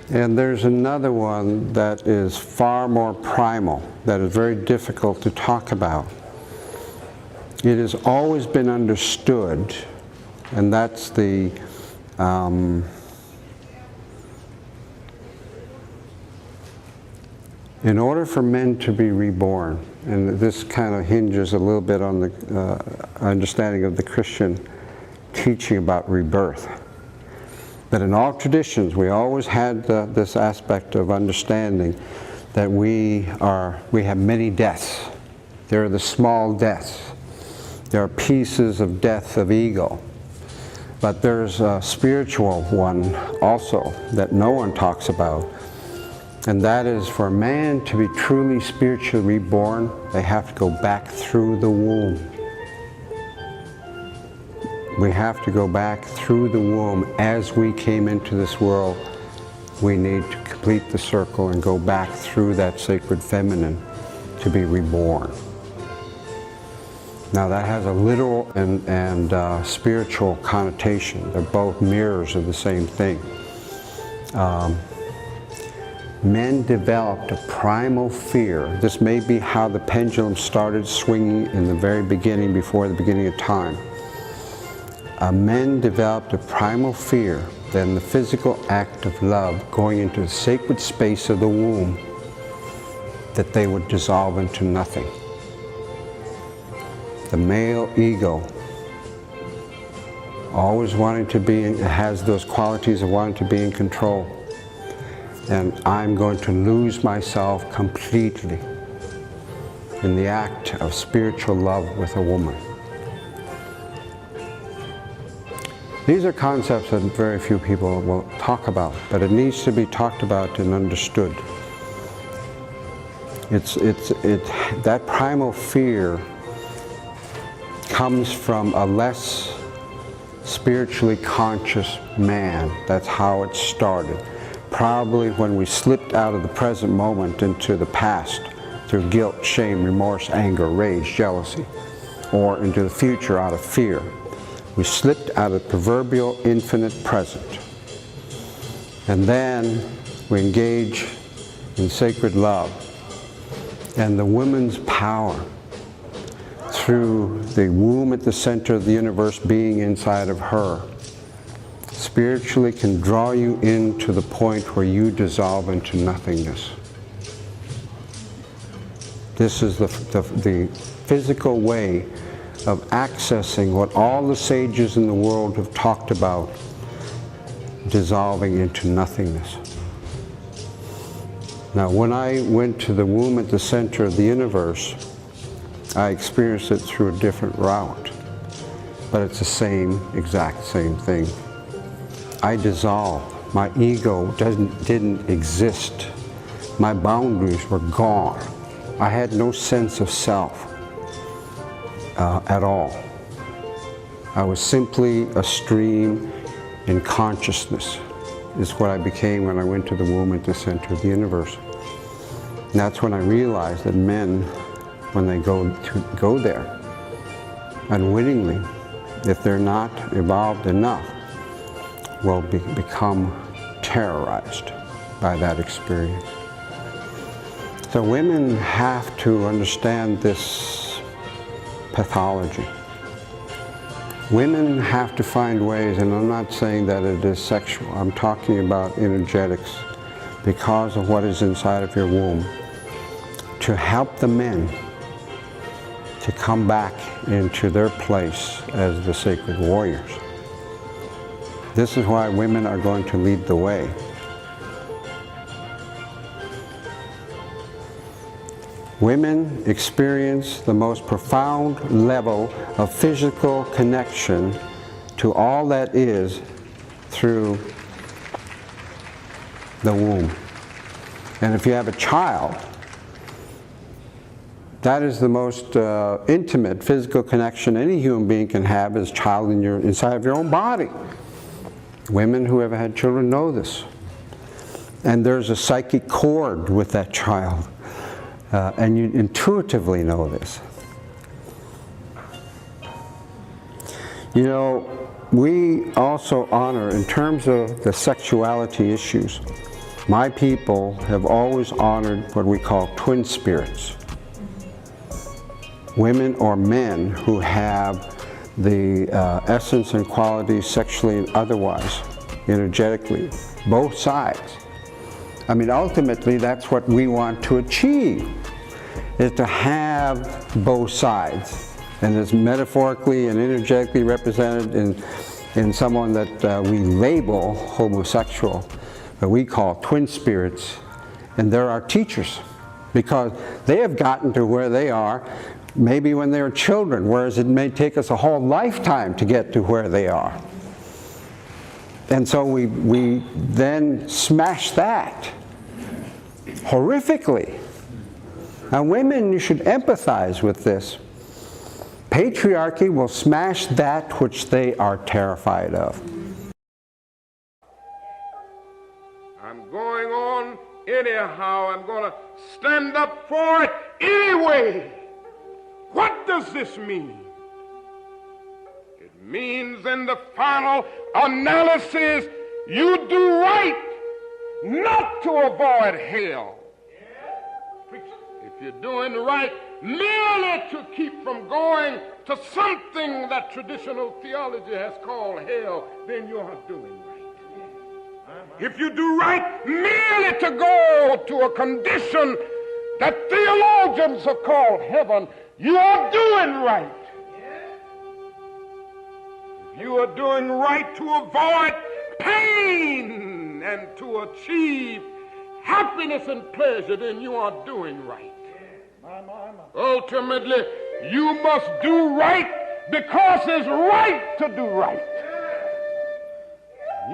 And there's another one that is far more primal, that is very difficult to talk about. It has always been understood, and that's the in order for men to be reborn, and this kind of hinges a little bit on the understanding of the Christian teaching about rebirth. But in all traditions, we always had this aspect of understanding that we have many deaths. There are the small deaths. There are pieces of death of ego. But there's a spiritual one also that no one talks about. And that is, for a man to be truly spiritually reborn, they have to go back through the womb. We have to go back through the womb. As we came into this world, we need to complete the circle and go back through that sacred feminine to be reborn. Now that has a literal and spiritual connotation. They're both mirrors of the same thing. Men developed a primal fear. This may be how the pendulum started swinging in the very beginning, before the beginning of time. Men developed a primal fear that in the physical act of love, going into the sacred space of the womb, that they would dissolve into nothing. The male ego, always wanting to be, has those qualities of wanting to be in control. And I'm going to lose myself completely in the act of spiritual love with a woman. These are concepts that very few people will talk about, but it needs to be talked about and understood. That primal fear comes from a less spiritually conscious man. That's how it started. Probably when we slipped out of the present moment into the past through guilt, shame, remorse, anger, rage, jealousy, or into the future out of fear. We slipped out of the proverbial infinite present. And then we engage in sacred love. And the woman's power, through the womb at the center of the universe being inside of her, spiritually can draw you into the point where you dissolve into nothingness. This is the physical way of accessing what all the sages in the world have talked about, dissolving into nothingness. Now, when I went to the womb at the center of the universe, I experienced it through a different route, but it's the exact same thing. I dissolved. My ego didn't exist. My boundaries were gone. I had no sense of self at all. I was simply a stream in consciousness, is what I became when I went to the womb at the center of the universe. And that's when I realized that men, when they go there, unwittingly, if they're not evolved enough, will become terrorized by that experience. So women have to understand this pathology. Women have to find ways, and I'm not saying that it is sexual, I'm talking about energetics, because of what is inside of your womb, to help the men to come back into their place as the sacred warriors. This is why women are going to lead the way. Women experience the most profound level of physical connection to all that is through the womb. And if you have a child, that is the most intimate physical connection any human being can have, is a child inside of your own body. Women who have had children know this. And there's a psychic cord with that child. And you intuitively know this. You know, we also honor, in terms of the sexuality issues, My people have always honored what we call twin spirits. Women or men who have the essence and qualities sexually and otherwise, energetically, both sides. I mean, ultimately, that's what we want to achieve, is to have both sides. And it's metaphorically and energetically represented in someone that we label homosexual, that we call twin spirits, and they're our teachers, because they have gotten to where they are maybe when they were children, whereas it may take us a whole lifetime to get to where they are. And so we then smash that horrifically. Now women, you should empathize with this. Patriarchy will smash that which they are terrified of. I'm going on anyhow. I'm going to stand up for it anyway. What does this mean? It means in the final analysis, you do right not to avoid hell. If you're doing right merely to keep from going to something that traditional theology has called hell, then you are doing right. If you do right merely to go to a condition that theologians have called heaven, you are doing right. If you are doing right to avoid pain and to achieve happiness and pleasure, then you are doing right. Ultimately, you must do right because it's right to do right.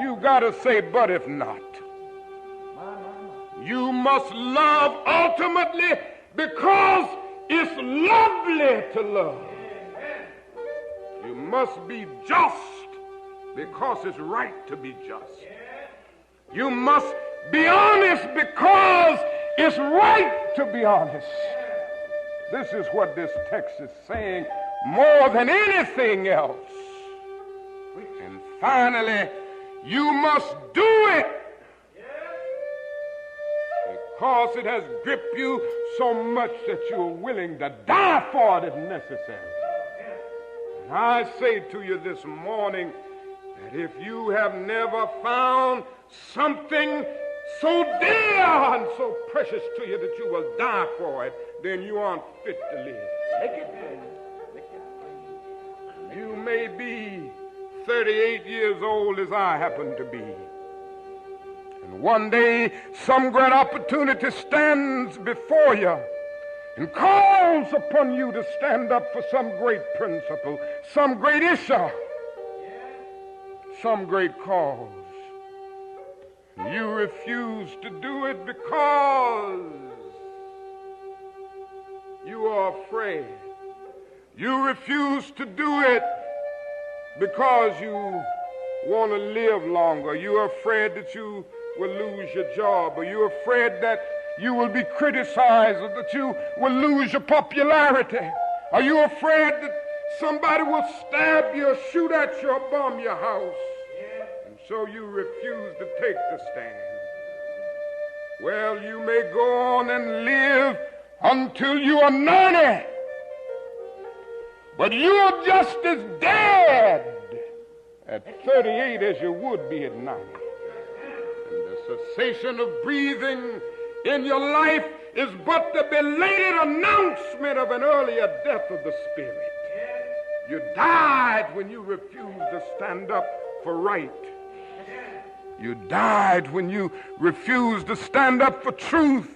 You got to say, but if not. You must love ultimately because it's lovely to love. You must be just because it's right to be just. You must be honest because it's right to be honest. This is what this text is saying more than anything else. And finally, you must do it because it has gripped you so much that you're willing to die for it if necessary. And I say to you this morning that if you have never found something so dear and so precious to you that you will die for it, then you aren't fit to live. Make it plain. You may be 38 years old as I happen to be. And one day some great opportunity stands before you and calls upon you to stand up for some great principle, some great issue, some great cause. You refuse to do it because you are afraid. You refuse to do it because you want to live longer. You're afraid that you will lose your job, or you're afraid that you will be criticized, or that you will lose your popularity. Are you afraid that somebody will stab you or shoot at you or bomb your house? So you refuse to take the stand. Well, you may go on and live until you are 90, but you're just as dead at 38 as you would be at 90. And the cessation of breathing in your life is but the belated announcement of an earlier death of the spirit. You died when you refused to stand up for right. You died when you refused to stand up for truth.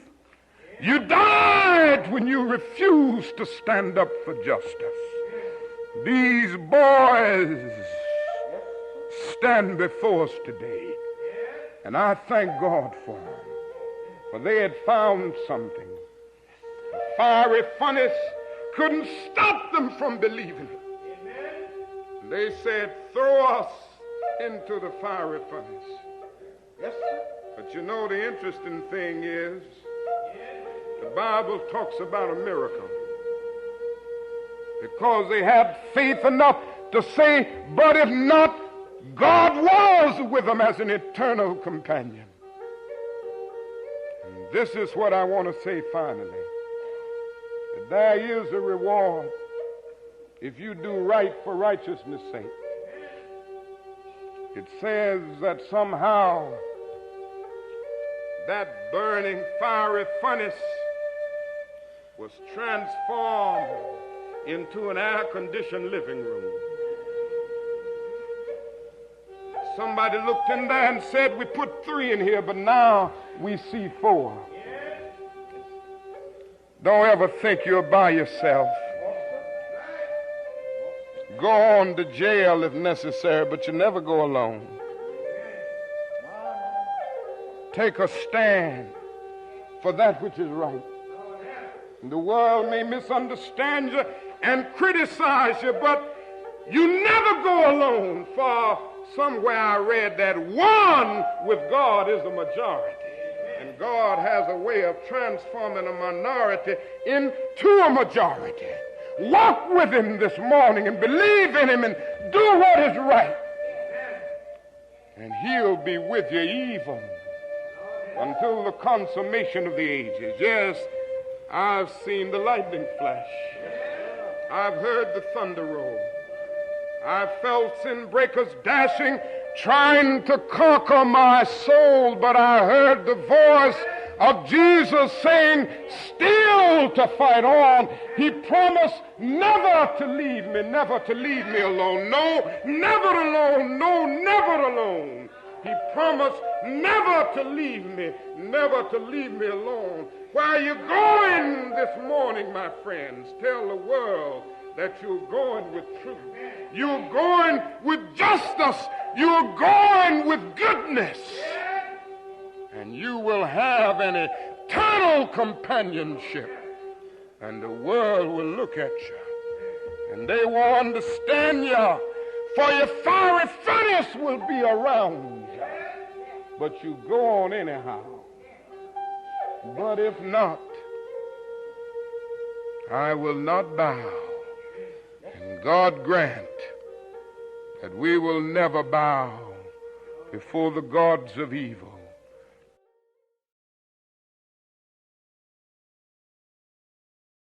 You died when you refused to stand up for justice. These boys stand before us today, and I thank God for them, for they had found something. The fiery furnace couldn't stop them from believing it. They said, throw us into the fiery furnace. Yes, sir. But you know, the interesting thing is, the Bible talks about a miracle. Because they had faith enough to say, but if not, God was with them as an eternal companion. This is what I want to say finally. That there is a reward if you do right for righteousness' sake. It says that somehow that burning fiery furnace was transformed into an air-conditioned living room. Somebody looked in there and said, we put 3 in here, but now we see 4. Don't ever think you're by yourself. Go on to jail if necessary, but you never go alone. Take a stand for that which is right. The world may misunderstand you and criticize you, but you never go alone. For somewhere I read that one with God is a majority. And God has a way of transforming a minority into a majority. Walk with him this morning and believe in him and do what is right. And he'll be with you even until the consummation of the ages. Yes, I've seen the lightning flash. I've heard the thunder roll. I've felt sin breakers dashing, trying to conquer my soul, but I heard the voice of Jesus saying, still to fight on. He promised never to leave me, never to leave me alone. No, never alone. No, never alone. He promised never to leave me, never to leave me alone. Where are you going this morning, my friends? Tell the world that you're going with truth. You're going with justice. You're going with goodness. And you will have an eternal companionship. And the world will look at you. And they will understand you. For your fiery furnace will be around you. But you go on anyhow. But if not, I will not bow. And God grant that we will never bow before the gods of evil.